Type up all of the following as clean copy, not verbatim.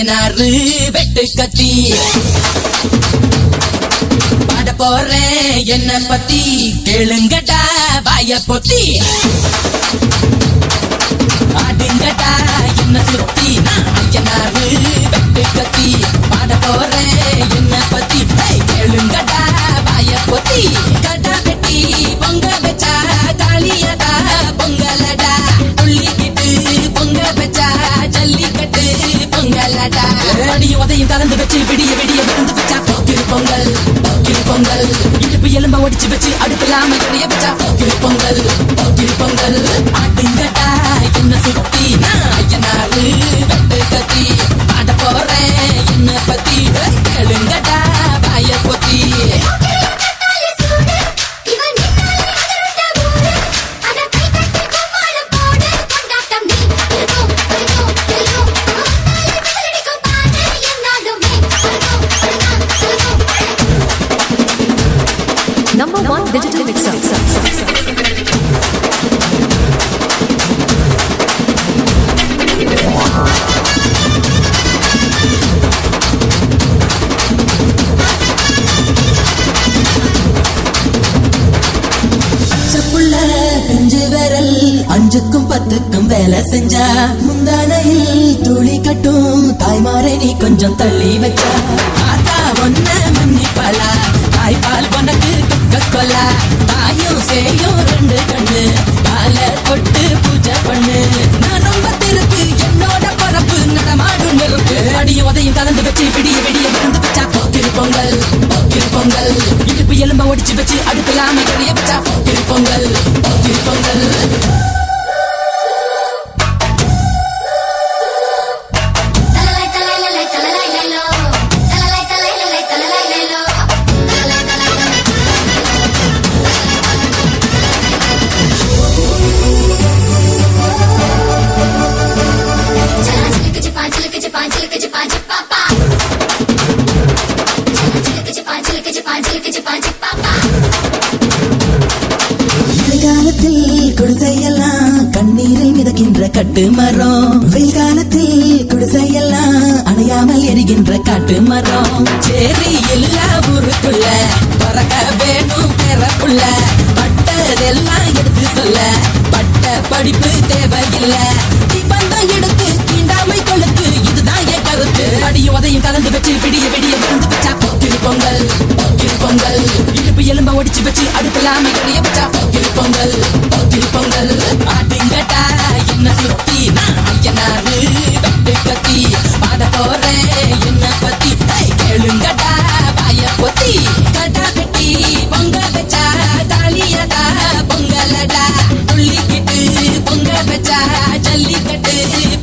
ஐயனாரு வெட்டு கத்தி பாட போறேன் என்ன பத்தி கேளுங்கடா வாய பொத்தி ஆடுங்கடா என்ன சுத்தி நான் ஐயனாரு வெட்டு கத்தி பாட போறேன் என்ன பத்தி கேளுங்கடா வாய பொத்தி கடா வெட்டி பொங்க வச்சா தாலியடா பொங்கலடா துள்ளிக்கிட்டு பொங்க வச்சா ஜல்லிக்கட்டு பொங்கலடா அடிய உதையும் கலந்து வச்சு விடிய விடிய விழுந்து வச்சா போக்கிரி பொங்கல் போக்கிரி பொங்கல் இடுப்பு எலும்ப ஒடிச்சு வச்சு அடுப்பில்லாம கடைய வச்சா போக்கிரி பொங்கல் போக்கிரி பொங்கல் ஆட்டுங்கடா என்ன சுத்தி நான் ஐயனாரு வெட்டு கத்தி ஆட போறேன் என்ன பத்தி கேளுங்கடா வாய பொத்தி Number 1 digital mixer. பிஞ்சு விரல் அஞ்சுக்கும் பத்துக்கும் வேலை செஞ்சா முந்தானையில் துளி கட்டும் தாய்மாரை நீ கொஞ்சம் தள்ளி வச்சா ஆத்தா ஒன்ன மன்னிப்பலா தாய்பால் உனக்கு கொல்லா தாயும் சேயும் ரெண்டு கண்ணு கால தொட்டு பூஜை பண்ணு நான் ரொம்ப திருப்பு என்னோட பரப்பு நடமாடும் நெருப்பு அடிய உதையும் கலந்து வச்சு விடிய விடிய விழுந்து வச்சா போக்கிரி பொங்கல் போக்கிரி பொங்கல் இடுப்பு எலும்ப ஒடிச்சு வச்சு அடுப்பில்லாம கடைய வச்சா போக்கிரி பொங்கல் போக்கிரி பொங்கல் காலத்தில் குடிசையெல்லாம் கண்ணீரில் மிதக்கின்ற கட்டு மரம் வெயில் காலத்தில் குடிசையெல்லாம் அணையாமல் எரிகின்ற காட்டு மரம் சேரி எல்லா ஊருக்குள்ள பறக்க வேணும் பெறக்குள்ள பட்டதெல்லாம் எடுத்து சொல்ல பட்ட படிப்பு தேவையில்லை பந்தம் எடுத்து தீண்டாமை கொழுத்து இதுதான் என் கருத்து அடியும் உதையும் கலந்து வச்சு விடிய விடிய விழுந்து வச்சா போக்கிரி பொங்கல் போக்கிரி பொங்கல் இடுப்பு எலும்ப ஒடிச்சு வச்சு அடுப்பில்லாம கடைய வச்சா போக்கிரி பொங்கல் போக்கிரி பொங்கல் ஆட்டுங்கடா என்ன சுத்தி நான் ஐயனாரு வெட்டு கத்தி பாட போறேன் என்ன பத்தி கேளுங்கடா வாய பொத்தி கடா கட்டி பொங்க வச்சா தாலியடா பொங்கலடா துள்ளிக்கிட்டு பொங்க வச்சா ஜல்லிக்கட்டு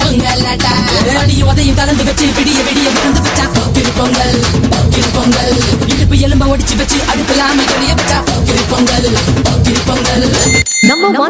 பொங்கலடா அடிய உதையும் கலந்து வச்சு விடிய விடிய விழுந்து வச்சா போக்கிரி பொங்கல் போக்கிரி பொங்கல் இடுப்பு எலும்ப ஒடிச்சு வச்சு அடுப்பில்லாம கடைய வச்சா போக்கிரி பொங்கல் போக்கிரி பொங்கல் Number 1